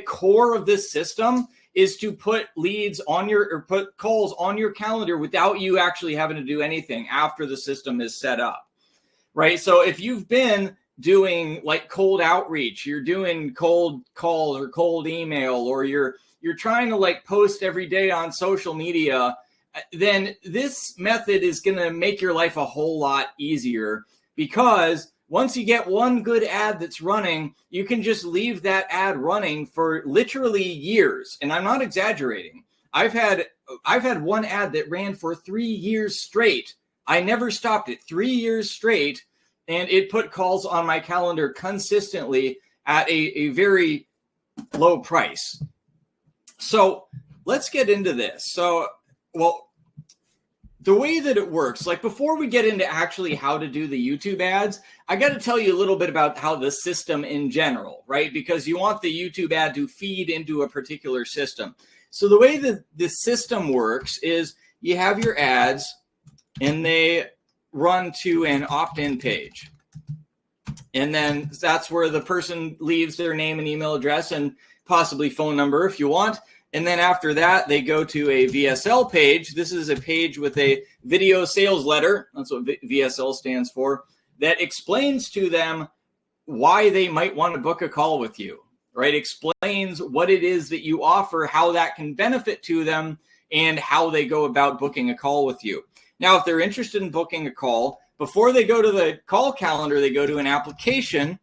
core of this system is to put leads on your, or put calls on your calendar without you actually having to do anything after the system is set up, right? So if you've been doing like cold outreach, you're doing cold calls or cold email, or you're trying to like post every day on social media, then this method is going to make your life a whole lot easier, because once you get one good ad that's running, you can just leave that ad running for literally years. And I'm not exaggerating. I've had one ad that ran for 3 years straight. I never stopped it. 3 years straight. And it put calls on my calendar consistently at a very low price. So let's get into this. So, well, the way that it works, like before we get into actually how to do the YouTube ads, I got to tell you a little bit about how the system in general, right? Because you want the YouTube ad to feed into a particular system. So the way that the system works is you have your ads and they run to an opt-in page. And then that's where the person leaves their name and email address and possibly phone number if you want. And then after that, they go to a VSL page. This is a page with a video sales letter. That's what VSL stands for. That explains to them why they might want to book a call with you, right? Explains what it is that you offer, how that can benefit to them, and how they go about booking a call with you. Now, if they're interested in booking a call, before they go to the call calendar, they go to an application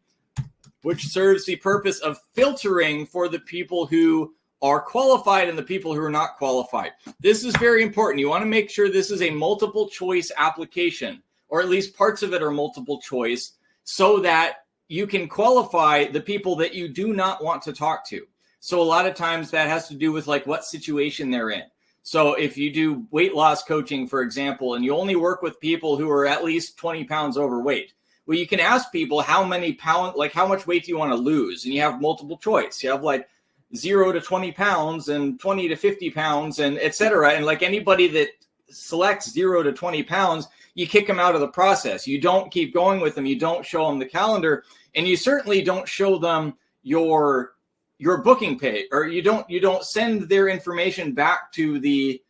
which serves the purpose of filtering for the people who are qualified and the people who are not qualified. This is very important. You want to make sure this is a multiple choice application, or at least parts of it are multiple choice, so that you can qualify the people that you do not want to talk to. So a lot of times that has to do with like what situation they're in. So if you do weight loss coaching, for example, and you only work with people who are at least 20 pounds overweight, well, you can ask people how many pounds, like how much weight do you want to lose? And you have multiple choice. You have like 0 to 20 pounds and 20 to 50 pounds and et cetera. And like anybody that selects 0 to 20 pounds, you kick them out of the process. You don't keep going with them. You don't show them the calendar, and you certainly don't show them your booking page, or you don't send their information back to the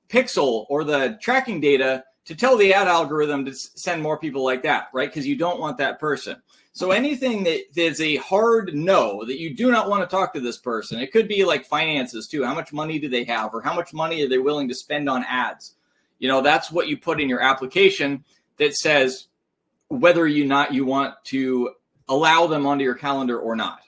pixel or the tracking data to tell the ad algorithm to send more people like that, right? Because you don't want that person. So anything that is a hard no, that you do not want to talk to this person, it could be like finances too. How much money do they have, or how much money are they willing to spend on ads? You know, that's what you put in your application that says whether you want to allow them onto your calendar or not.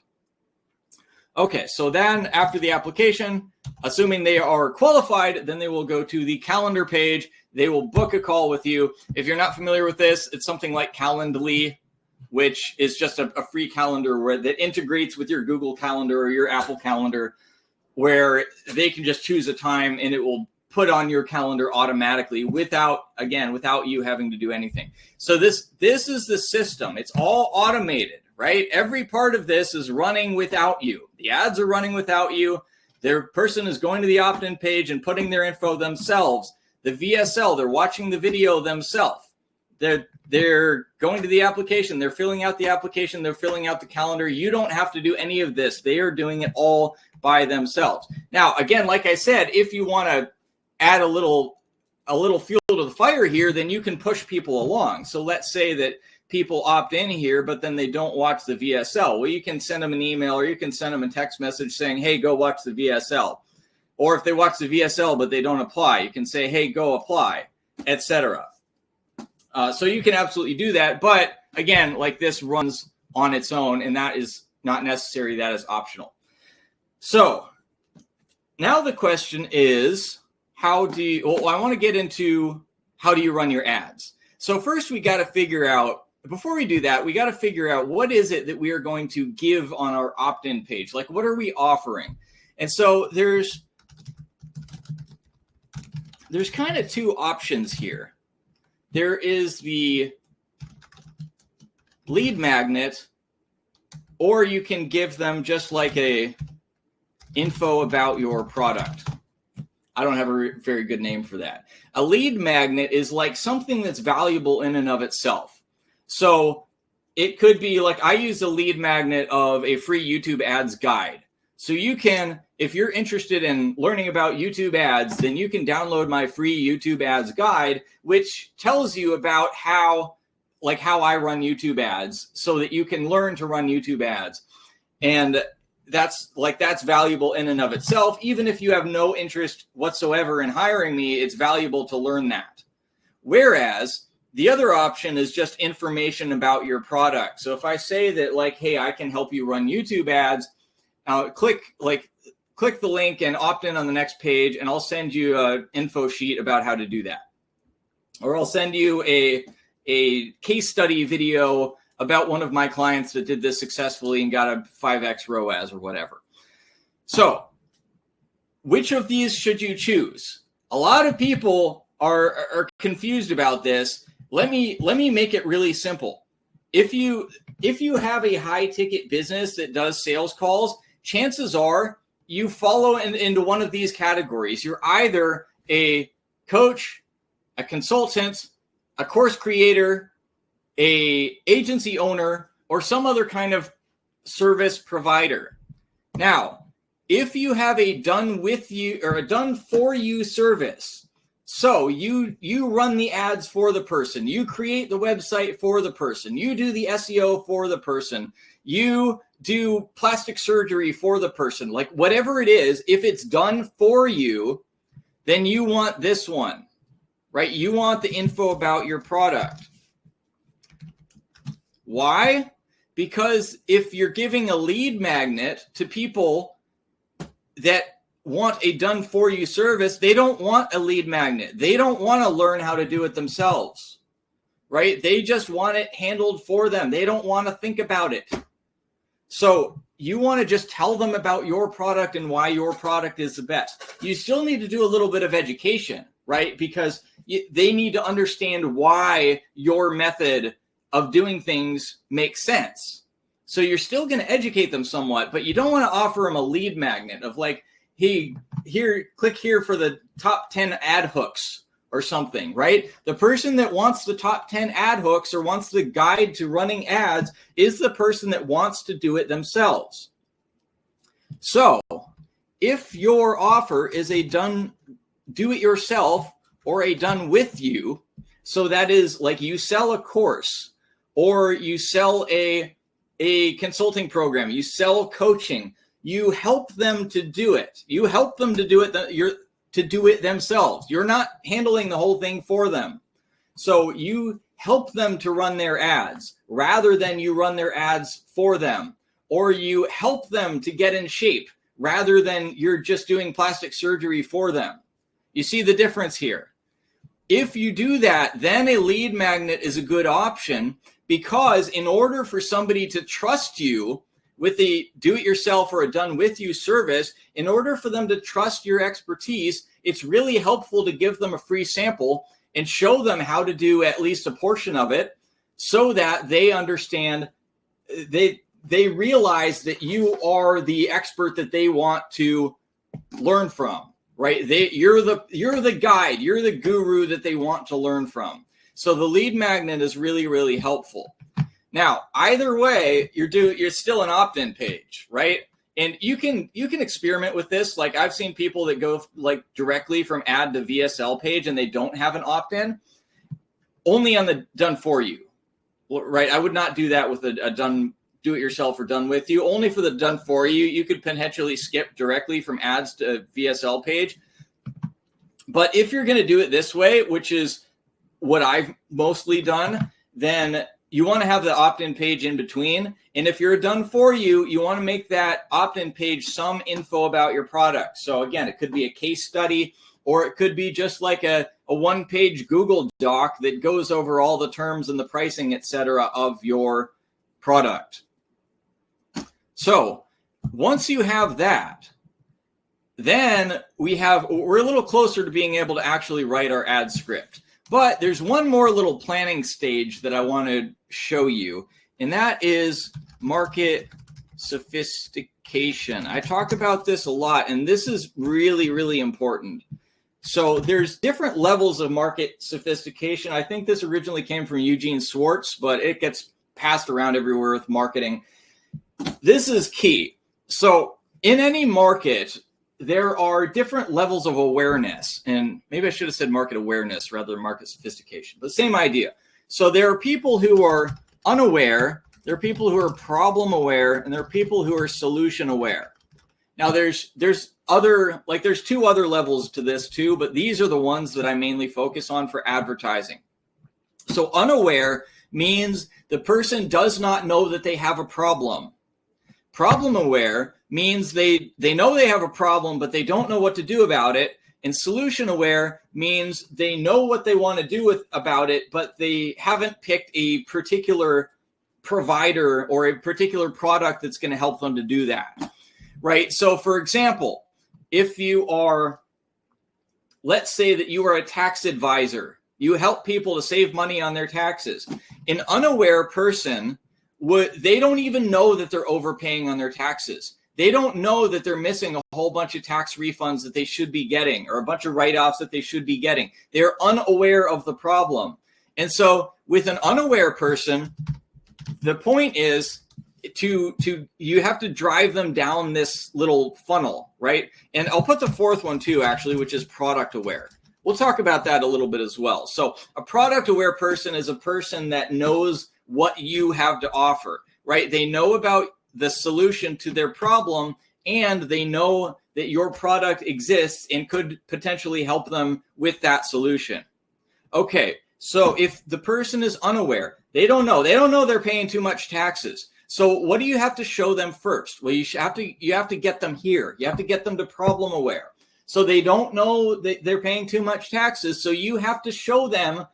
Okay, so then after the application, assuming they are qualified, then they will go to the calendar page. They will book a call with you. If you're not familiar with this, it's something like Calendly, which is just a free calendar that integrates with your Google Calendar or your Apple Calendar, where they can just choose a time and it will put on your calendar automatically without you having to do anything. So this is the system. It's all automated, right? Every part of this is running without you. The ads are running without you. Their person is going to the opt-in page and putting their info themselves. The VSL, they're watching the video themselves. They're going to the application. They're filling out the application. They're filling out the calendar. You don't have to do any of this. They are doing it all by themselves. Now, again, like I said, if you want to add a little fuel to the fire here, then you can push people along. So let's say that people opt in here, but then they don't watch the VSL. Well, you can send them an email, or you can send them a text message saying, hey, go watch the VSL. Or if they watch the VSL, but they don't apply, you can say, hey, go apply, etc. So you can absolutely do that. But again, like this runs on its own, and that is not necessary. That is optional. So now the question is, I want to get into how do you run your ads. So first we got to figure out, before we do that, we got to figure out what is it that we are going to give on our opt-in page? Like, what are we offering? And so there's kind of two options here. There is the lead magnet, or you can give them just like a info about your product. I don't have a very good name for that. A lead magnet is like something that's valuable in and of itself. So it could be like, I use a lead magnet of a free YouTube ads guide. So you can, if you're interested in learning about YouTube ads, then you can download my free YouTube ads guide, which tells you about how I run YouTube ads so that you can learn to run YouTube ads. And that's valuable in and of itself. Even if you have no interest whatsoever in hiring me, it's valuable to learn that. Whereas the other option is just information about your product. So if I say that, like, hey, I can help you run YouTube ads, click the link and opt in on the next page, and I'll send you an info sheet about how to do that. Or I'll send you a case study video about one of my clients that did this successfully and got a 5x ROAS or whatever. So which of these should you choose? A lot of people are confused about this. Let me make it really simple. If you have a high ticket business that does sales calls, chances are you follow into one of these categories. You're either a coach, a consultant, a course creator, a agency owner, or some other kind of service provider. Now, if you have a done with you or a done for you service, so you run the ads for the person, you create the website for the person, you do the SEO for the person, you do plastic surgery for the person, like whatever it is, if it's done for you, then you want this one, right? You want the info about your product. Why? Because if you're giving a lead magnet to people that want a done for you service, they don't want a lead magnet. They don't want to learn how to do it themselves, right? They just want it handled for them. They don't want to think about it. So you want to just tell them about your product and why your product is the best. You still need to do a little bit of education, right? Because they need to understand why your method of doing things makes sense. So you're still going to educate them somewhat, but you don't want to offer them a lead magnet of like, hey, here, click here for the top 10 ad hooks or something, right? The person that wants the top 10 ad hooks or wants the guide to running ads is the person that wants to do it themselves. So if your offer is a done do it yourself or a done with you, so that is like you sell a course or you sell a consulting program, you sell coaching, you help them to do it. You help them to do it. To do it themselves. You're not handling the whole thing for them. So you help them to run their ads rather than you run their ads for them, or you help them to get in shape rather than you're just doing plastic surgery for them. You see the difference here. If you do that, then a lead magnet is a good option, because in order for somebody to trust you with the do-it-yourself or a done-with-you service, in order for them to trust your expertise, it's really helpful to give them a free sample and show them how to do at least a portion of it so that they understand, they realize that you are the expert that they want to learn from, right? You're the guide, you're the guru that they want to learn from. So the lead magnet is really, really helpful. Now, either way, you're still an opt-in page, right? And you can experiment with this. Like I've seen people that go like directly from ad to VSL page and they don't have an opt-in, only on the done for you, right? I would not do that with a done do it yourself or done with you. Only for the done for you, you could potentially skip directly from ads to VSL page. But if you're going to do it this way, which is what I've mostly done, then you want to have the opt-in page in between. And if you're done for you, you want to make that opt-in page some info about your product. So again, it could be a case study, or it could be just like a one-page Google Doc that goes over all the terms and the pricing, etc., of your product. So once you have that, then we're a little closer to being able to actually write our ad script. But there's one more little planning stage that I want to show you, and that is market sophistication. I talk about this a lot, and this is really, really important. So there's different levels of market sophistication. I think this originally came from Eugene Schwartz, but it gets passed around everywhere with marketing. This is key. So in any market, there are different levels of awareness. And maybe I should have said market awareness rather than market sophistication, but same idea. So there are people who are unaware, there are people who are problem aware, and there are people who are solution aware. Now there's two other levels to this too, but these are the ones that I mainly focus on for advertising. So unaware means the person does not know that they have a problem. Problem aware means they know they have a problem, but they don't know what to do about it. And solution aware means they know what they want to do about it, but they haven't picked a particular provider or a particular product that's going to help them to do that. Right? So for example, if you are, let's say that you are a tax advisor, you help people to save money on their taxes. An unaware person, they don't even know that they're overpaying on their taxes. They don't know that they're missing a whole bunch of tax refunds that they should be getting or a bunch of write-offs that they should be getting. They're unaware of the problem. And so with an unaware person, the point is you have to drive them down this little funnel, right? And I'll put the fourth one too, actually, which is product aware. We'll talk about that a little bit as well. So a product aware person is a person that knows what you have to offer, right? They know about the solution to their problem, and they know that your product exists and could potentially help them with that solution. Okay, so if the person is unaware, they don't know they're paying too much taxes. So what do you have to show them first? Well, you have to get them here. You have to get them to problem aware. So they don't know that they're paying too much taxes. So you have to show them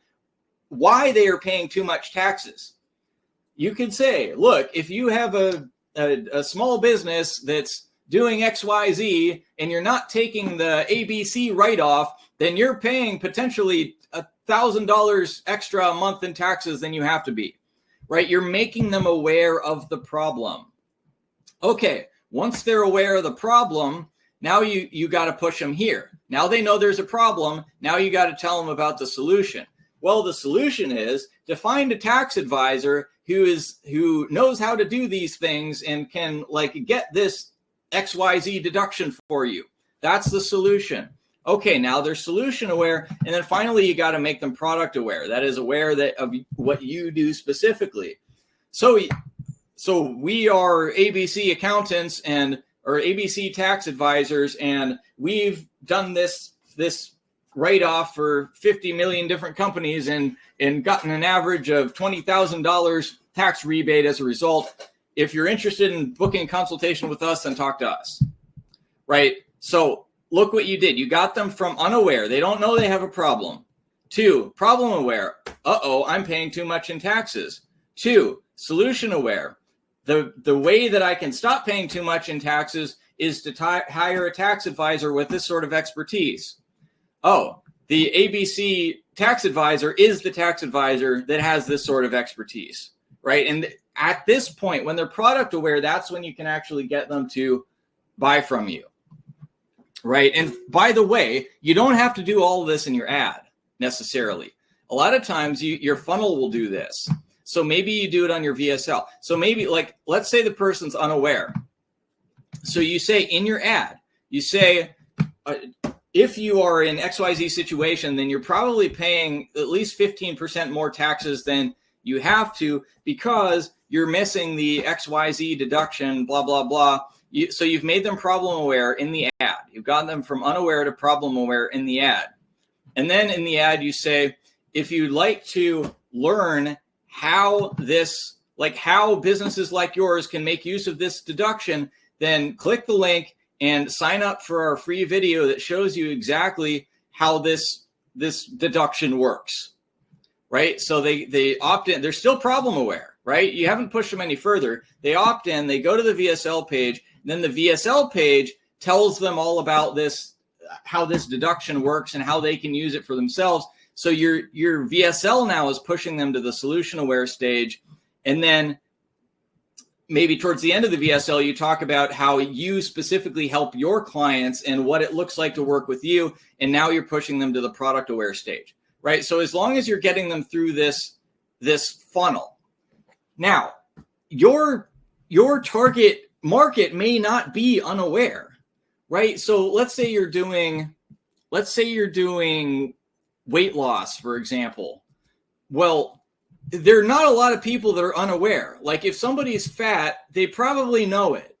why they are paying too much taxes. You could say, look, if you have a small business that's doing XYZ and you're not taking the ABC write-off, then you're paying potentially $1,000 extra a month in taxes than you have to be, right? You're making them aware of the problem. Okay, once they're aware of the problem, now you got to push them here. Now they know there's a problem. Now you got to tell them about the solution. Well, the solution is to find a tax advisor who knows how to do these things and can get this XYZ deduction for you. That's the solution. Okay, now they're solution aware. And then finally, you got to make them product aware. That is aware of what you do specifically. So we are ABC accountants or ABC tax advisors, and we've done this write-off for 50 million different companies and gotten an average of $20,000 tax rebate as a result. If you're interested in booking a consultation with us, then talk to us, right? So look what you did. You got them from unaware. They don't know they have a problem. 2, problem aware. Uh-oh, I'm paying too much in taxes. 2, solution aware. The way that I can stop paying too much in taxes is to hire a tax advisor with this sort of expertise. Oh, the ABC tax advisor is the tax advisor that has this sort of expertise, right? And at this point, when they're product aware, that's when you can actually get them to buy from you, right? And by the way, you don't have to do all of this in your ad necessarily. A lot of times your funnel will do this. So maybe you do it on your VSL. So maybe let's say the person's unaware. So you say in your ad, you say, if you are in XYZ situation, then you're probably paying at least 15% more taxes than you have to because you're missing the XYZ deduction, blah, blah, blah. So you've made them problem aware in the ad. You've gotten them from unaware to problem aware in the ad. And then in the ad, you say, if you'd like to learn how businesses like yours can make use of this deduction, then click the link and sign up for our free video that shows you exactly how this deduction works, right? So they opt in. They're still problem aware, right? You haven't pushed them any further. They opt in. They go to the VSL page. Then the VSL page tells them all about this, how this deduction works and how they can use it for themselves. So your VSL now is pushing them to the solution aware stage. And then maybe towards the end of the VSL, you talk about how you specifically help your clients and what it looks like to work with you. And now you're pushing them to the product aware stage, right? So as long as you're getting them through this funnel. Now, your target market may not be unaware, right? So let's say you're doing weight loss, for example. Well, there are not a lot of people that are unaware. Like if somebody's fat, they probably know it,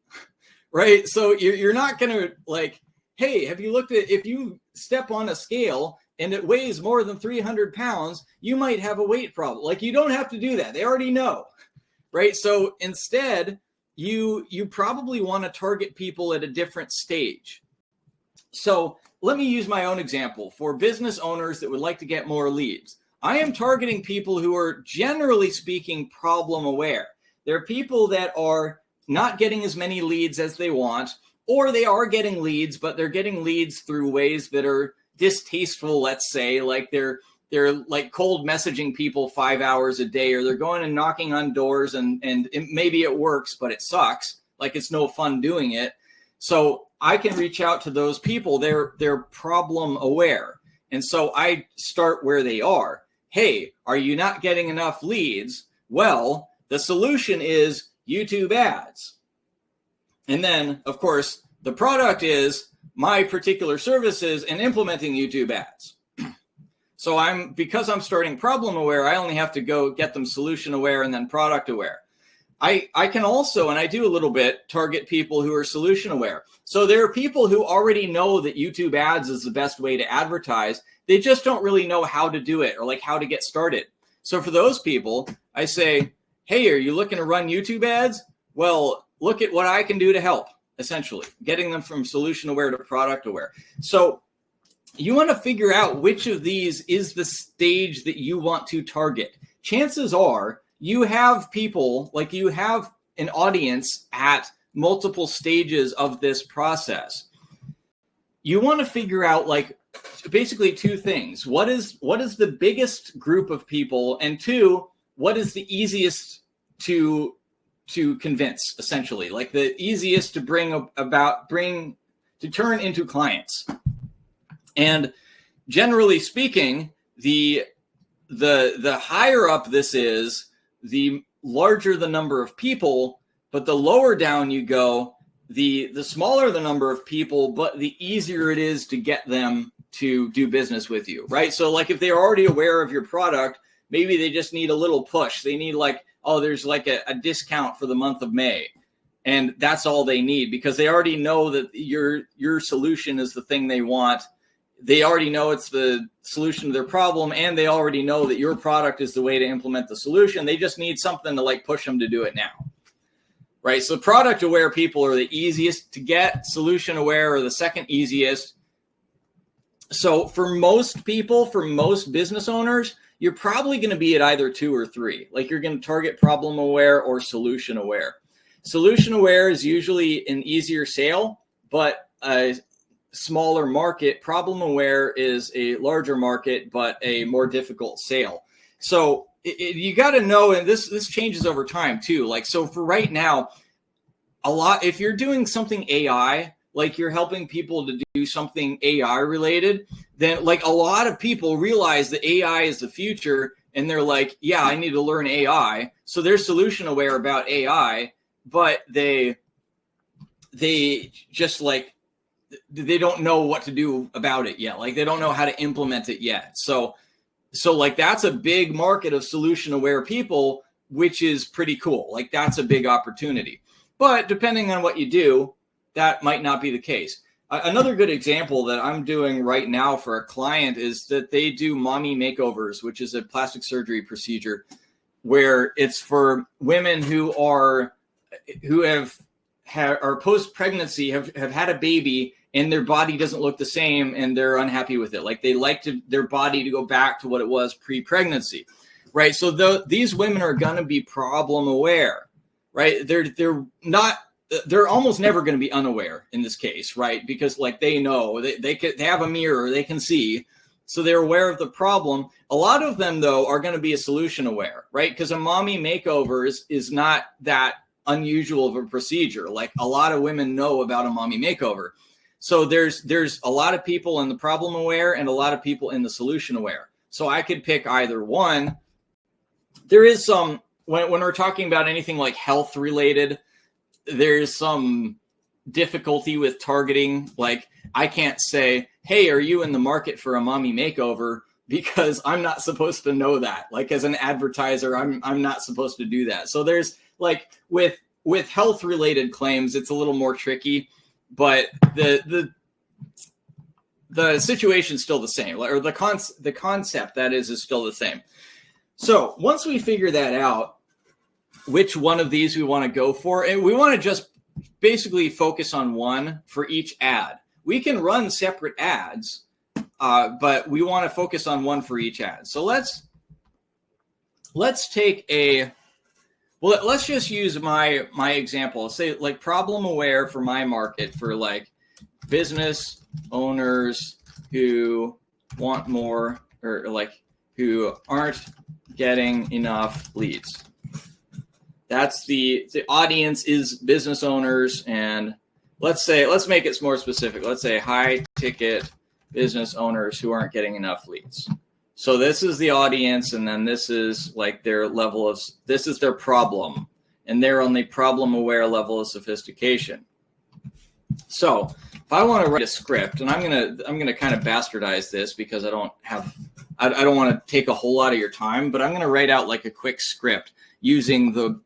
right? So you're not going to like, hey, have you looked at, if you step on a scale and it weighs more than 300 pounds, you might have a weight problem. Like you don't have to do that. They already know, right? So instead, you probably want to target people at a different stage. So let me use my own example for business owners that would like to get more leads. I am targeting people who are, generally speaking, problem aware. They're people that are not getting as many leads as they want, or they are getting leads, but they're getting leads through ways that are distasteful, let's say, like they're like cold messaging people 5 hours a day, or they're going and knocking on doors and maybe it works, but it sucks. Like it's no fun doing it. So I can reach out to those people. They're problem aware. And so I start where they are. Hey, are you not getting enough leads? Well, the solution is YouTube ads. And then, of course, the product is my particular services and implementing YouTube ads. So because I'm starting problem aware, I only have to go get them solution aware and then product aware. I can also, and I do a little bit, target people who are solution aware. So there are people who already know that YouTube ads is the best way to advertise. They just don't really know how to do it or like how to get started. So for those people, I say, hey, are you looking to run YouTube ads? Well, look at what I can do to help, essentially, getting them from solution aware to product aware. So you want to figure out which of these is the stage that you want to target. Chances are you have people, like you have an audience at multiple stages of this process. You want to figure out like basically two things. What is the biggest group of people? And two, what is the easiest to convince, essentially, like the easiest to to turn into clients. And generally speaking, the higher up this is, the larger the number of people, but the lower down you go, the smaller the number of people, but the easier it is to get them to do business with you, right? So like if they're already aware of your product, maybe they just need a little push. They need like, oh, there's like a discount for the month of May. And that's all they need because they already know that your solution is the thing they want. They already know it's the solution to their problem, and they already know that your product is the way to implement the solution. They just need something to like push them to do it now, right? So product aware people are the easiest to get. Solution aware are the second easiest. So for most people, for most business owners, you're probably going to be at either 2 or 3. Like you're going to target problem aware or solution aware. Solution aware is usually an easier sale, but smaller market. Problem aware is a larger market, but a more difficult sale. So you got to know, and this changes over time too. Like, so for right now, if you're doing something AI, like you're helping people to do something AI related, then like a lot of people realize that AI is the future and they're like, yeah, I need to learn AI. So they're solution aware about AI, but they just like, they don't know what to do about it yet. Like they don't know how to implement it yet. So like that's a big market of solution aware people, which is pretty cool. Like that's a big opportunity, but depending on what you do, that might not be the case. Another good example that I'm doing right now for a client is that they do mommy makeovers, which is a plastic surgery procedure where it's for women who are post-pregnancy, have had a baby, and their body doesn't look the same and they're unhappy with it. Like they like their body to go back to what it was pre-pregnancy, right? So these women are going to be problem aware, right? They're almost never going to be unaware in this case, right? Because like they know they have a mirror, they can see, so they're aware of the problem. A lot of them though are going to be a solution aware, right? Because a mommy makeover is not that unusual of a procedure. Like a lot of women know about a mommy makeover. So there's a lot of people in the problem aware and a lot of people in the solution aware. So I could pick either one. There is some, when we're talking about anything like health related, there's some difficulty with targeting. Like I can't say, hey, are you in the market for a mommy makeover? Because I'm not supposed to know that. Like as an advertiser, I'm not supposed to do that. So there's like with health related claims, it's a little more tricky, but the situation's still the same, or the concept that is still the same. So once we figure that out, which one of these we want to go for, and we want to just basically focus on one for each ad. We can run separate ads, but we want to focus on one for each ad. So let's take let's just use my example. Say like problem aware for my market for like business owners who want more, or like who aren't getting enough leads. That's the audience is business owners, and let's make it more specific. Let's say high ticket business owners who aren't getting enough leads. So this is the audience, and then this is like their level of, this is their problem, and they're on the problem aware level of sophistication. So if I want to write a script, and I'm gonna kind of bastardize this because I don't want to take a whole lot of your time, but I'm gonna write out like a quick script using the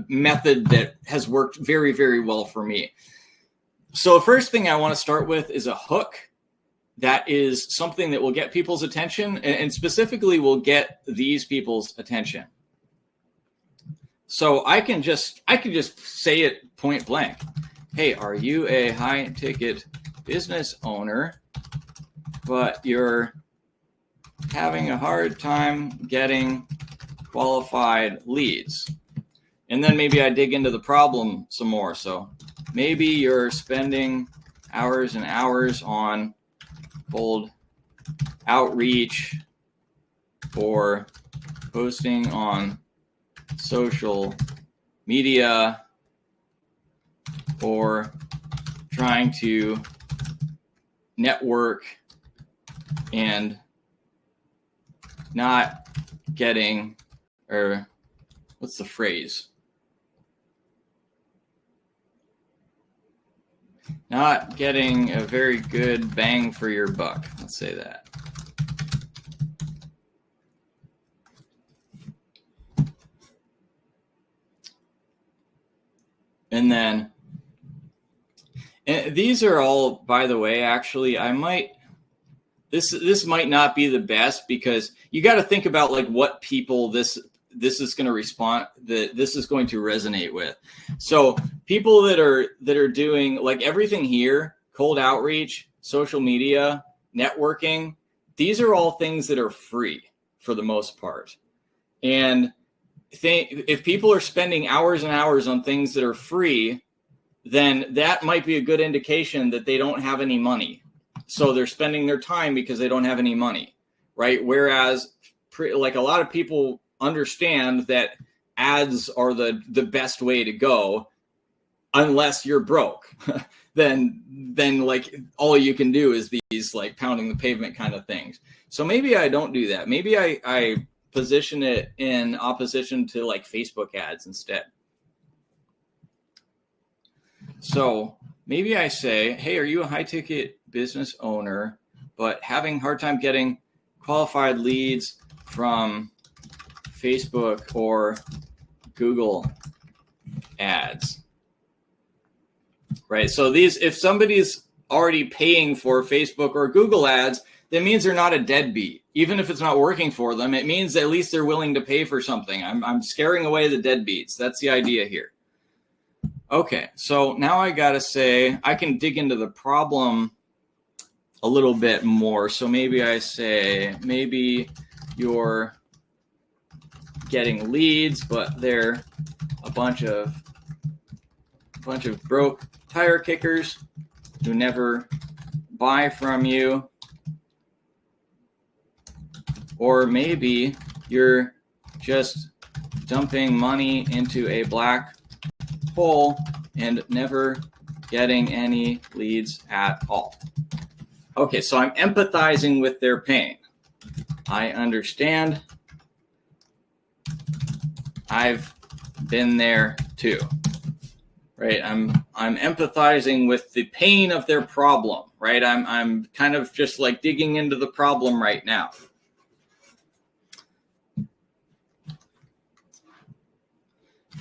method that has worked very, very well for me. So first thing I want to start with is a hook that is something that will get people's attention, and specifically will get these people's attention. So I can just say it point blank. Hey, are you a high ticket business owner, but you're having a hard time getting qualified leads? And then maybe I dig into the problem some more. So maybe you're spending hours and hours on cold outreach or posting on social media or trying to network and not getting, or what's the phrase? Not getting a very good bang for your buck. Let's say that. And then, and these are all, by the way, actually, this might not be the best, because you got to think about like what people this is going to respond, that this is going to resonate with. So people that are doing like everything here, cold outreach, social media, networking, these are all things that are free for the most part. And if people are spending hours and hours on things that are free, then that might be a good indication that they don't have any money. So they're spending their time because they don't have any money, right? Whereas like a lot of people understand that ads are the best way to go, unless you're broke. then like all you can do is these like pounding the pavement kind of things. So maybe I don't do that. Maybe I position it in opposition to like Facebook ads instead. So maybe I say, hey, are you a high ticket business owner, but having a hard time getting qualified leads from Facebook or Google ads, right? So these, if somebody's already paying for Facebook or Google ads, that means they're not a deadbeat. Even if it's not working for them, it means at least they're willing to pay for something. I'm scaring away the deadbeats. That's the idea here. Okay, so now I gotta say, I can dig into the problem a little bit more. So maybe I say, maybe you're getting leads, but they're a bunch of broke tire kickers who never buy from you. Or maybe you're just dumping money into a black hole and never getting any leads at all. Okay, so I'm empathizing with their pain. I understand. I've been there too, right? I'm empathizing with the pain of their problem, right? I'm kind of just like digging into the problem right now.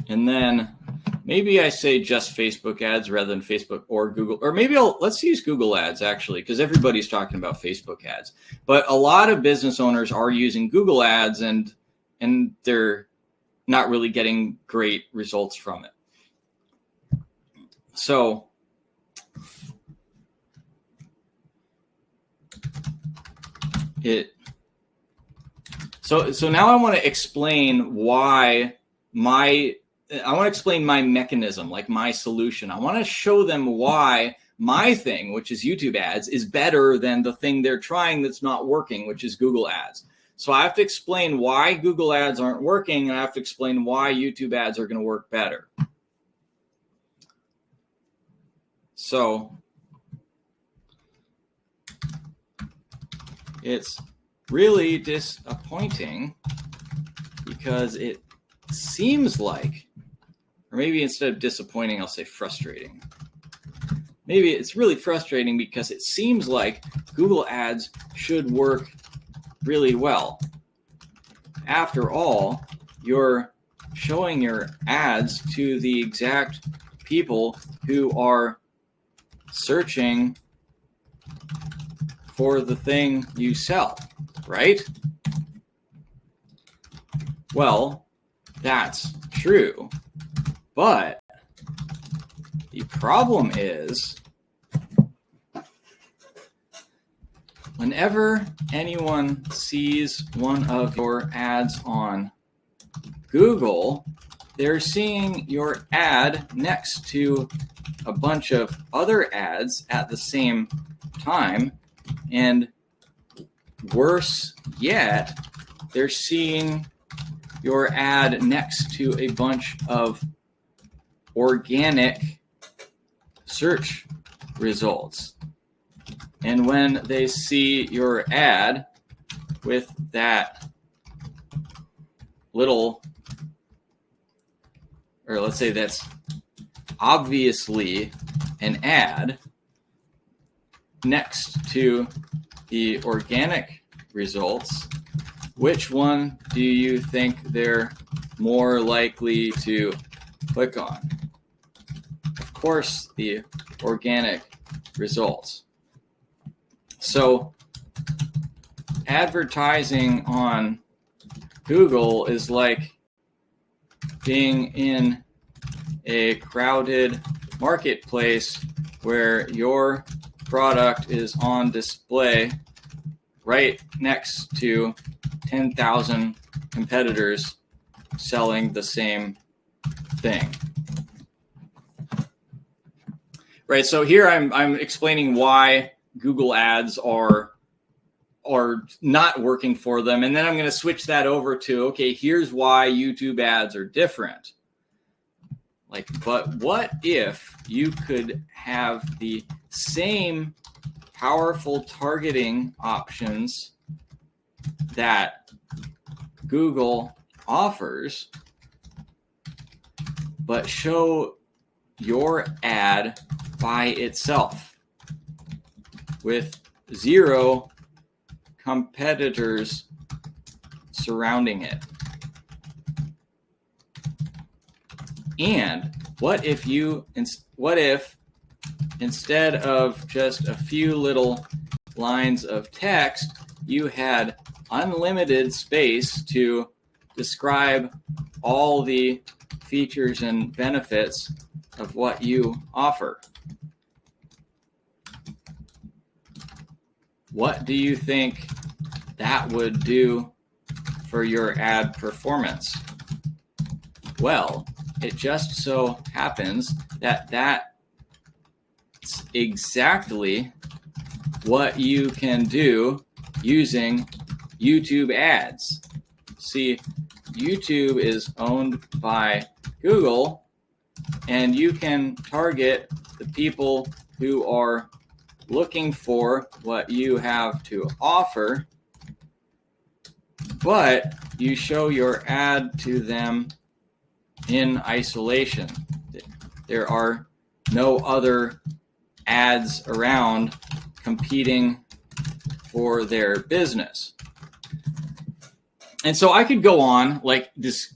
And then maybe I say just Facebook ads rather than Facebook or Google, or maybe let's use Google ads actually, because everybody's talking about Facebook ads. But a lot of business owners are using Google ads and they're not really getting great results from it. So now I want to explain why I want to explain my mechanism, like my solution. I want to show them why my thing, which is YouTube ads, is better than the thing they're trying that's not working, which is Google ads. So I have to explain why Google ads aren't working, and I have to explain why YouTube ads are going to work better. So it's really disappointing because it seems like, or maybe instead of disappointing, I'll say frustrating. Maybe it's really frustrating because it seems like Google ads should work really well. After all, you're showing your ads to the exact people who are searching for the thing you sell, right? Well, that's true, but the problem is whenever anyone sees one of your ads on Google, they're seeing your ad next to a bunch of other ads at the same time, and worse yet, they're seeing your ad next to a bunch of organic search results. And when they see your ad with that little, or let's say that's obviously an ad next to the organic results, which one do you think they're more likely to click on? Of course, the organic results. So advertising on Google is like being in a crowded marketplace where your product is on display right next to 10,000 competitors selling the same thing. Right, so here I'm explaining why Google ads are not working for them, and then I'm going to switch that over to, okay, here's why YouTube ads are different. Like, but what if you could have the same powerful targeting options that Google offers, but show your ad by itself with zero competitors surrounding it? And what if instead of just a few little lines of text, you had unlimited space to describe all the features and benefits of what you offer? What do you think that would do for your ad performance? Well, it just so happens that that's exactly what you can do using YouTube ads. See, YouTube is owned by Google, and you can target the people who are looking for what you have to offer, but you show your ad to them in isolation. there are no other ads around competing for their business. And so I could go on like this,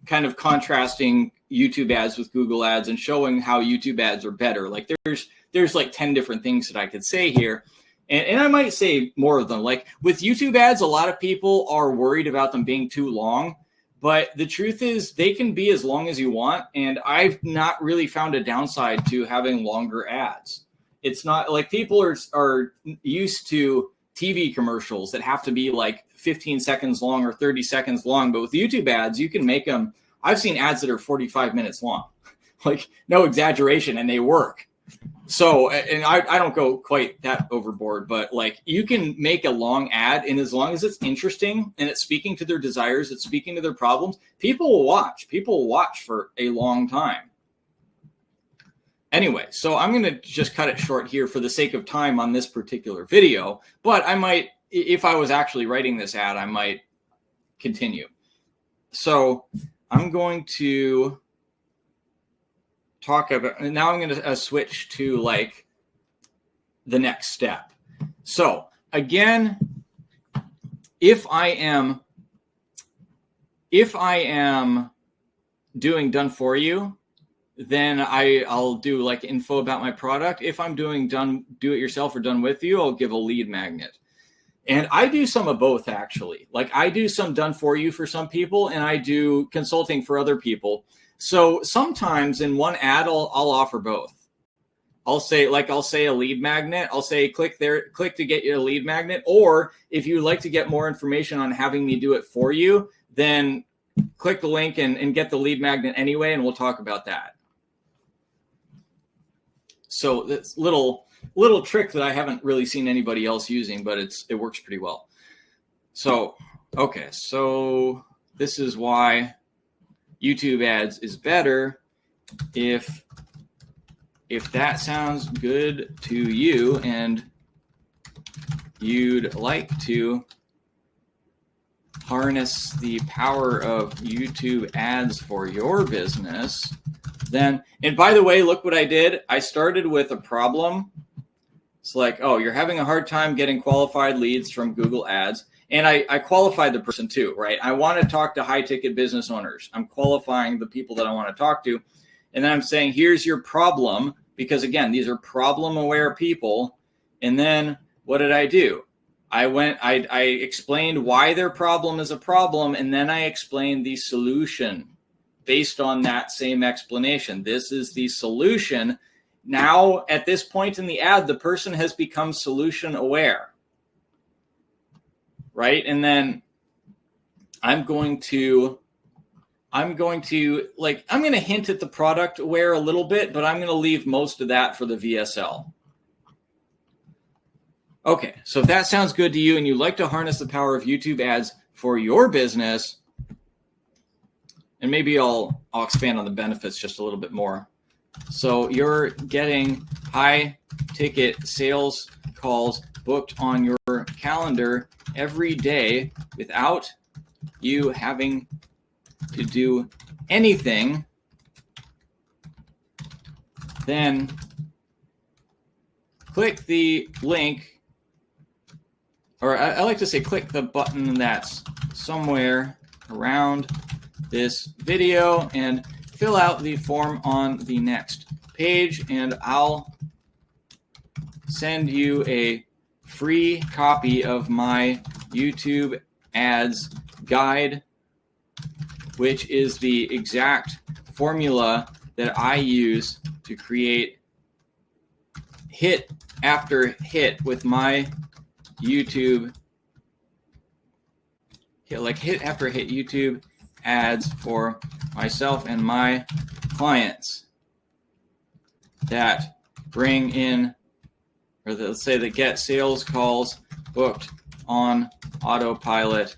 kind of contrasting YouTube ads with Google ads and showing how YouTube ads are better. Like there's like 10 different things that I could say here. And I might say more of them. Like with YouTube ads, a lot of people are worried about them being too long. But the truth is they can be as long as you want. And I've not really found a downside to having longer ads. It's not like people are used to TV commercials that have to be like 15 seconds long or 30 seconds long. But with YouTube ads, you can make them. I've seen ads that are 45 minutes long, like no exaggeration, and they work. So, and I don't go quite that overboard, but like you can make a long ad, and as long as it's interesting and it's speaking to their desires, it's speaking to their problems, people will watch. People will watch for a long time. Anyway, so I'm going to just cut it short here for the sake of time on this particular video, but I might, if I was actually writing this ad, I might continue. So I'm going to talk about, and now I'm going to switch to like the next step. So again, if I am doing done for you, then I'll do like info about my product. If I'm doing do it yourself or done with you, I'll give a lead magnet. And I do some of both, actually. Like I do some done for you for some people, and I do consulting for other people. So sometimes in one ad, I'll offer both. I'll say a lead magnet. I'll say, click to get you a lead magnet. Or if you'd like to get more information on having me do it for you, then click the link and get the lead magnet anyway, and we'll talk about that. So this little trick that I haven't really seen anybody else using, but it works pretty well. So, okay, so this is why YouTube ads is better. If that sounds good to you and you'd like to harness the power of YouTube ads for your business, then, and by the way, look what I did. I started with a problem. It's like, oh, you're having a hard time getting qualified leads from Google ads. And I qualified the person too, right? I want to talk to high ticket business owners. I'm qualifying the people that I want to talk to. And then I'm saying, here's your problem, because again, these are problem aware people. And then what did I do? I explained why their problem is a problem. And then I explained the solution based on that same explanation. This is the solution. Now, at this point in the ad, the person has become solution aware, right? And then I'm going to hint at the product aware a little bit, but I'm going to leave most of that for the VSL. Okay, so if that sounds good to you and you'd like to harness the power of YouTube ads for your business, and maybe I'll expand on the benefits just a little bit more. So you're getting high ticket sales calls booked on your calendar every day without you having to do anything. Then click the link, or I like to say click the button that's somewhere around this video and fill out the form on the next page, and I'll send you a free copy of my YouTube ads guide, which is the exact formula that I use to create hit after hit with my YouTube, hit after hit YouTube ads for myself and my clients that bring in, or let's say that get sales calls booked on autopilot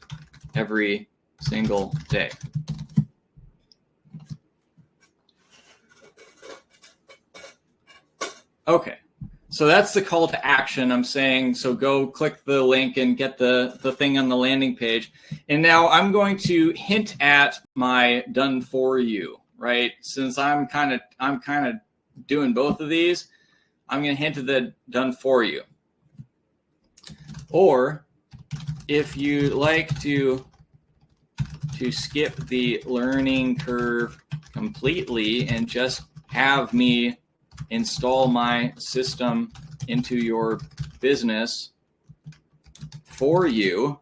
every single day. Okay, so that's the call to action. I'm saying, so go click the link and get the thing on the landing page. And now I'm going to hint at my done for you, right? Since I'm kind of doing both of these, I'm going to hint to the done for you. Or if you like to skip the learning curve completely and just have me install my system into your business for you,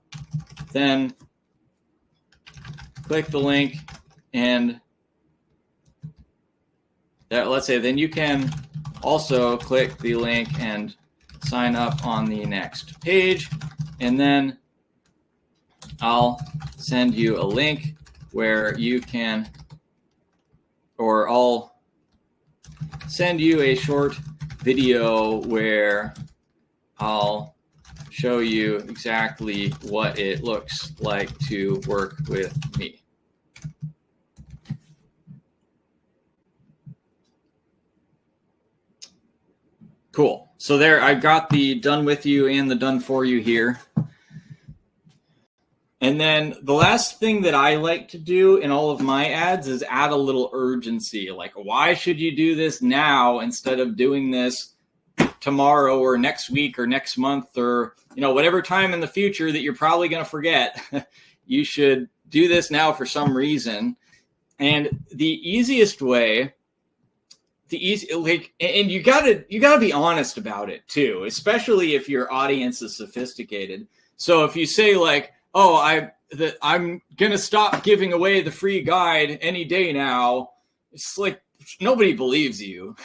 then click the link, and let's say then you can also click the link and sign up on the next page, and then I'll send you a link where you can, or I'll send you a short video where I'll show you exactly what it looks like to work with me. Cool. So there, I've got the done with you and the done for you here. And then the last thing that I like to do in all of my ads is add a little urgency. Like, why should you do this now instead of doing this tomorrow or next week or next month or, whatever time in the future that you're probably going to forget? You should do this now for some reason. And the easiest way, and you gotta be honest about it too, especially if your audience is sophisticated. So if you say like, oh, I'm going to stop giving away the free guide any day now, it's like nobody believes you.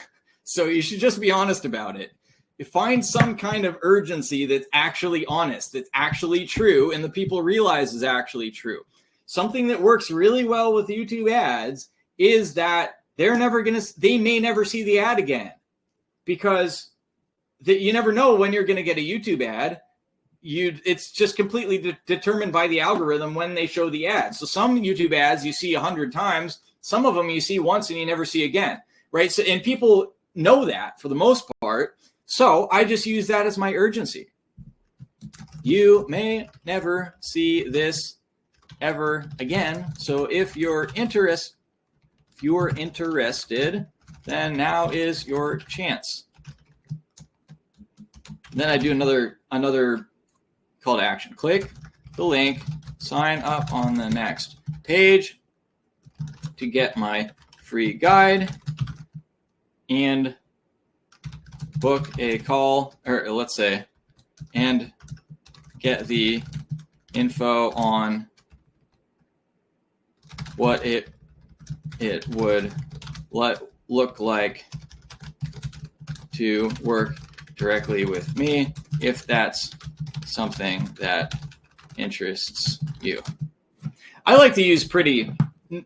So you should just be honest about it. You find some kind of urgency that's actually honest, that's actually true, and the people realize is actually true. Something that works really well with YouTube ads is that they may never see the ad again, because you never know when you're going to get a YouTube ad. It's just completely determined by the algorithm when they show the ad. So some YouTube ads you see 100 times, some of them you see once and you never see again, right? So, and people know that for the most part. So I just use that as my urgency. You may never see this ever again. So if you're interested, then now is your chance. Then I do another call to action. Click the link, sign up on the next page to get my free guide, and book a call, or let's say, and get the info on what it would look like to work directly with me, if that's something that interests you. I like to use pretty,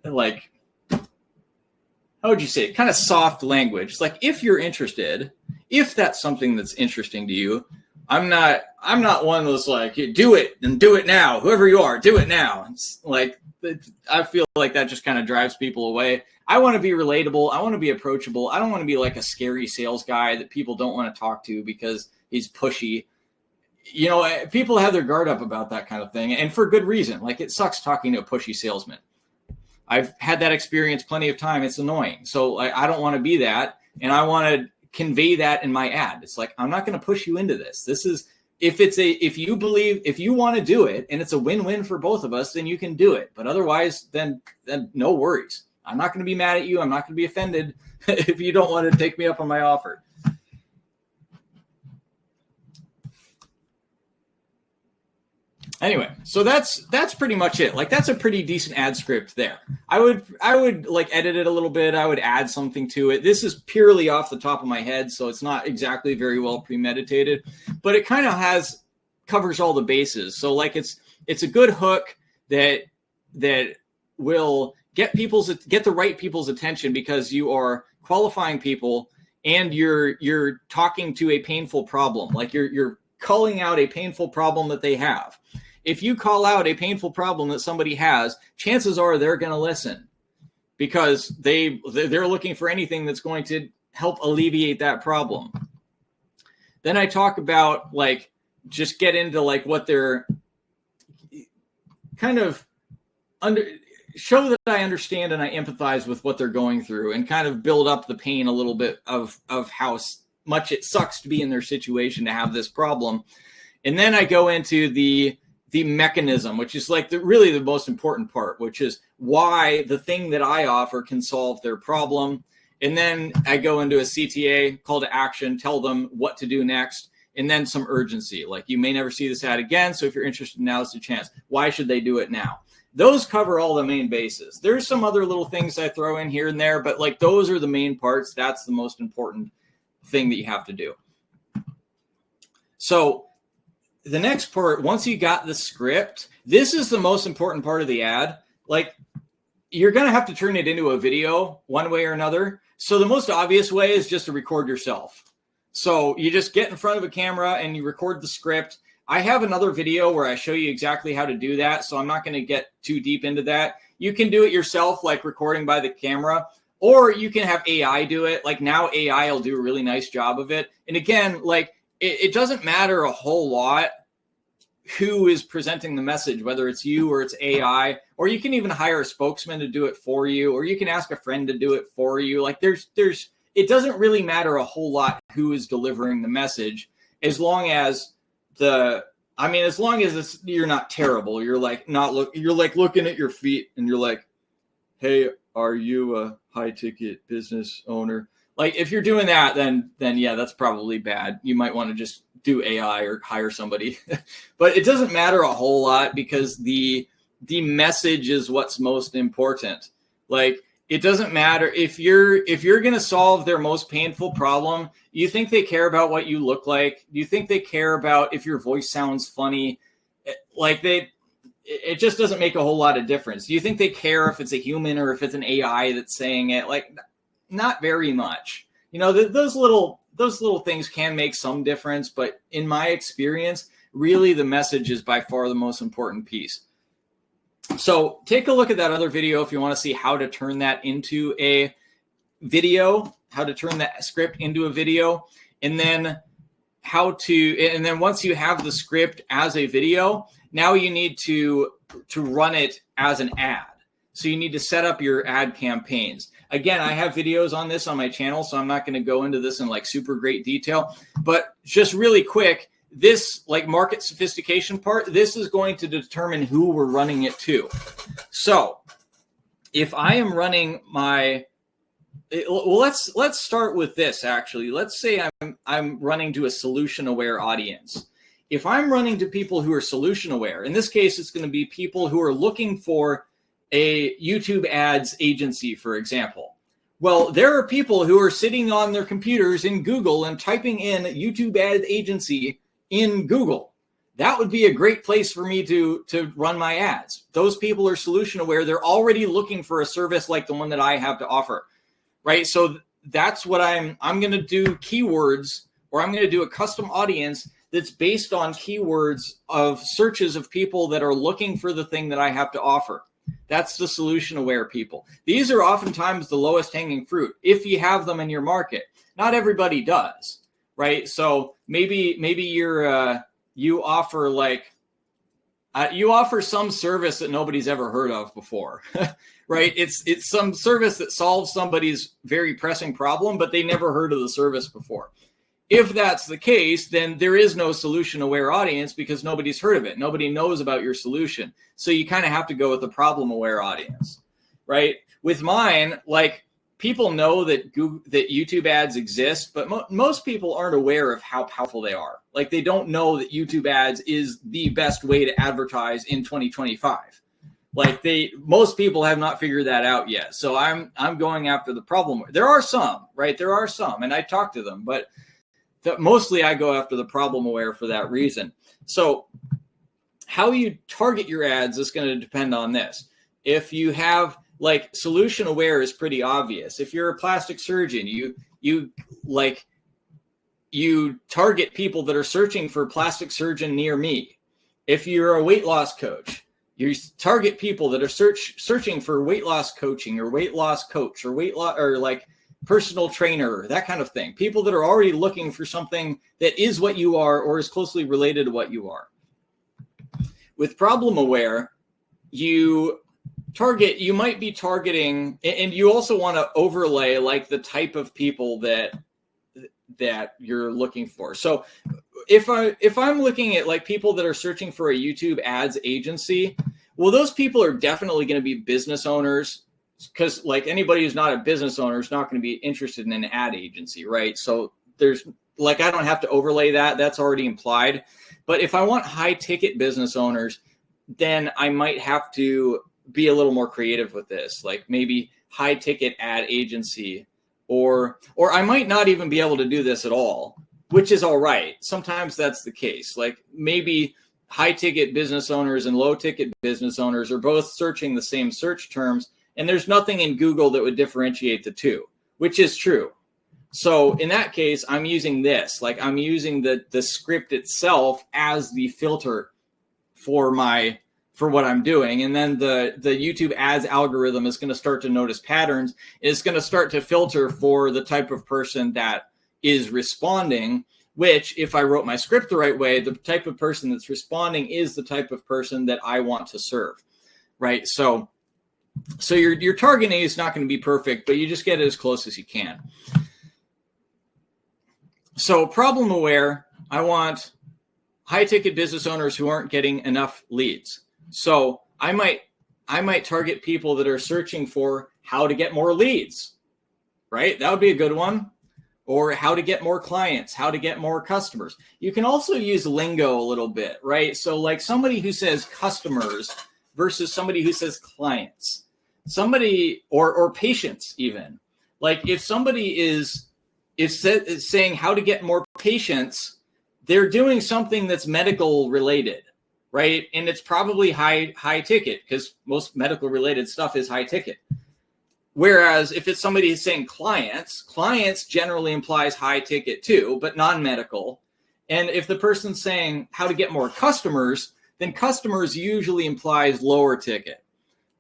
like, how would you say it? Kind of soft language. It's like, if you're interested, if that's something that's interesting to you. I'm not one of those like, do it and do it now. Whoever you are, do it now. It's like, I feel like that just kind of drives people away. I want to be relatable. I want to be approachable. I don't want to be like a scary sales guy that people don't want to talk to because he's pushy. People have their guard up about that kind of thing, and for good reason. Like, it sucks talking to a pushy salesman. I've had that experience plenty of time. It's annoying. So I don't want to be that, and I want to convey that in my ad. It's like, I'm not going to push you into this. This is, if you want to do it and it's a win-win for both of us, then you can do it. But otherwise, then no worries. I'm not going to be mad at you. I'm not going to be offended if you don't want to take me up on my offer. Anyway, so that's pretty much it. Like, that's a pretty decent ad script there. I would like edit it a little bit. I would add something to it. This is purely off the top of my head, so it's not exactly very well premeditated, but it kind of covers all the bases. So like, it's a good hook that will get the right people's attention, because you are qualifying people and you're talking to a painful problem. Like, you're calling out a painful problem that they have. If you call out a painful problem that somebody has, chances are they're going to listen, because they're looking for anything that's going to help alleviate that problem. Then I talk about, like, just get into like what they're kind of show that I understand and I empathize with what they're going through, and kind of build up the pain a little bit of how much it sucks to be in their situation, to have this problem. And then I go into the mechanism, which is like really the most important part, which is why the thing that I offer can solve their problem. And then I go into a CTA, call to action, tell them what to do next, and then some urgency. Like, you may never see this ad again, so if you're interested, now's the chance. Why should they do it now? Those cover all the main bases. There's some other little things I throw in here and there, but like, those are the main parts. That's the most important thing that you have to do. So the next part, once you got the script, this is the most important part of the ad. Like, you're going to have to turn it into a video one way or another. So the most obvious way is just to record yourself. So you just get in front of a camera and you record the script. I have another video where I show you exactly how to do that, so I'm not going to get too deep into that. You can do it yourself, like recording by the camera, or you can have AI do it. Like, now AI will do a really nice job of it. And again, like, it doesn't matter a whole lot who is presenting the message, whether it's you or it's AI, or you can even hire a spokesman to do it for you, or you can ask a friend to do it for you. Like, it doesn't really matter a whole lot who is delivering the message, as long as you're not terrible. You're like you're like looking at your feet and you're like, hey, are you a high ticket business owner? Like, if you're doing that, then yeah, that's probably bad. You might want to just do AI or hire somebody. But it doesn't matter a whole lot, because the message is what's most important. Like, it doesn't matter if you're going to solve their most painful problem. You think they care about what you look like? Do you think they care about if your voice sounds funny? Like, it just doesn't make a whole lot of difference. Do you think they care if it's a human or if it's an AI that's saying it? Like, not very much. You know, those little things can make some difference, but in my experience, really the message is by far the most important piece. So take a look at that other video if you want to see how to turn that into a video, how to turn that script into a video, and then once you have the script as a video, now you need to run it as an ad. So you need to set up your ad campaigns. Again, I have videos on this on my channel, so I'm not going to go into this in like super great detail, but just really quick, this like market sophistication part, this is going to determine who we're running it to. So if I am running let's start with this actually. Let's say I'm running to a solution aware audience. If I'm running to people who are solution aware, in this case, it's going to be people who are looking for a YouTube ads agency, for example. Well, there are people who are sitting on their computers in Google and typing in YouTube ad agency in Google. That would be a great place for me to run my ads. Those people are solution aware. They're already looking for a service like the one that I have to offer, right? So that's what I'm going to do keywords, or I'm going to do a custom audience that's based on keywords of searches of people that are looking for the thing that I have to offer. That's the solution aware people. These are oftentimes the lowest hanging fruit if you have them in your market. Not everybody does, right? So maybe you offer some service that nobody's ever heard of before, right? It's some service that solves somebody's very pressing problem, but they never heard of the service before. If that's the case, then there is no solution aware audience because nobody's heard of it. Nobody knows about your solution. So you kind of have to go with the problem aware audience, right? With mine, like, people know that YouTube ads exist, but most people aren't aware of how powerful they are. Like, they don't know that YouTube ads is the best way to advertise in 2025. Like, most people have not figured that out yet. So I'm going after the problem. There are some, right? There are some, and I talk to them, but mostly I go after the problem aware for that reason. So how you target your ads is going to depend on this. If you have, like, solution aware is pretty obvious. If you're a plastic surgeon, you target people that are searching for plastic surgeon near me. If you're a weight loss coach, you target people that are searching for weight loss coaching or weight loss coach or weight loss, or like personal trainer, that kind of thing. People that are already looking for something that is what you are or is closely related to what you are. With problem aware, you you might be targeting, and you also want to overlay like the type of people that you're looking for. So if I'm looking at like people that are searching for a YouTube ads agency, well, those people are definitely going to be business owners, because like anybody who's not a business owner is not going to be interested in an ad agency, right? So there's like, I don't have to overlay that. That's already implied. But if I want high ticket business owners, then I might have to be a little more creative with this, like maybe high ticket ad agency, or I might not even be able to do this at all, which is all right. Sometimes that's the case. Like maybe high ticket business owners and low ticket business owners are both searching the same search terms, and there's nothing in Google that would differentiate the two, which is true. So in that case, I'm using this, like I'm using the script itself as the filter for what I'm doing. And then the YouTube ads algorithm is going to start to notice patterns. It's going to start to filter for the type of person that is responding, which if I wrote my script the right way, the type of person that's responding is the type of person that I want to serve, right? So your targeting is not going to be perfect, but you just get it as close as you can. So problem aware, I want high ticket business owners who aren't getting enough leads. So I might target people that are searching for how to get more leads, right? That would be a good one. Or how to get more clients, how to get more customers. You can also use lingo a little bit, right? So like somebody who says customers versus somebody who says clients, somebody or patients even. Like if somebody is saying how to get more patients, they're doing something that's medical related, right? And it's probably high ticket, because most medical related stuff is high ticket. Whereas if it's somebody who's saying clients generally implies high ticket too, but non-medical. And if the person's saying how to get more customers, then customers usually implies lower ticket,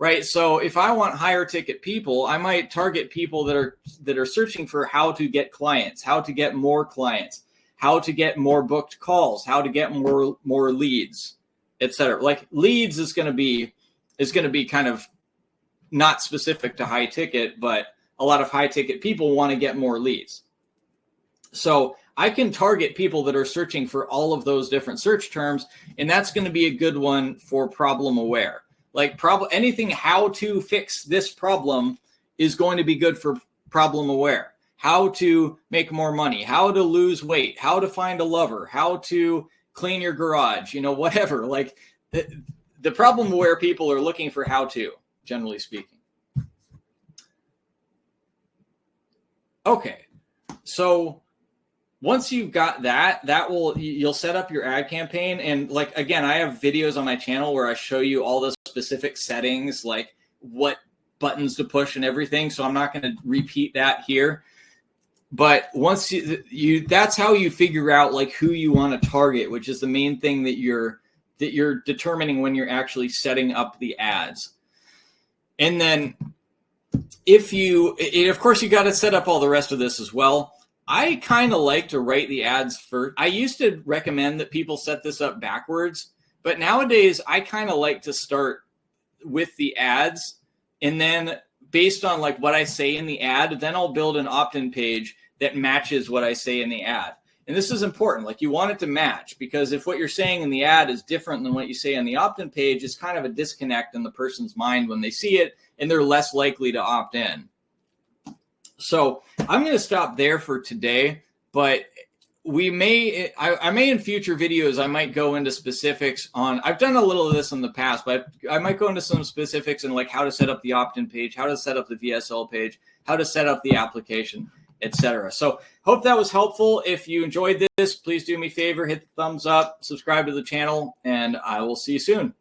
right? So if I want higher ticket people, I might target people that are searching for how to get clients, how to get more clients, how to get more booked calls, how to get more leads, etc. Like leads is going to be kind of not specific to high ticket, but a lot of high ticket people want to get more leads. So I can target people that are searching for all of those different search terms, and that's going to be a good one for problem aware. Like anything how to fix this problem is going to be good for problem aware. How to make more money, how to lose weight, how to find a lover, how to clean your garage, whatever. Like the problem aware people are looking for how to, generally speaking. Okay, so once you've got you'll set up your ad campaign. And like, again, I have videos on my channel where I show you all the specific settings, like what buttons to push and everything. So I'm not going to repeat that here. But once that's how you figure out like who you want to target, which is the main thing that you're determining when you're actually setting up the ads. And then of course, you got to set up all the rest of this as well. I kind of like to write the ads first. I used to recommend that people set this up backwards, but nowadays I kind of like to start with the ads, and then based on like what I say in the ad, then I'll build an opt-in page that matches what I say in the ad. And this is important. Like you want it to match, because if what you're saying in the ad is different than what you say on the opt-in page, it's kind of a disconnect in the person's mind when they see it, and they're less likely to opt in. So I'm going to stop there for today, but I may in future videos, I might go into specifics on, I've done a little of this in the past, but I might go into some specifics in like how to set up the opt-in page, how to set up the VSL page, how to set up the application, etc. So hope that was helpful. If you enjoyed this, please do me a favor, hit the thumbs up, subscribe to the channel, and I will see you soon.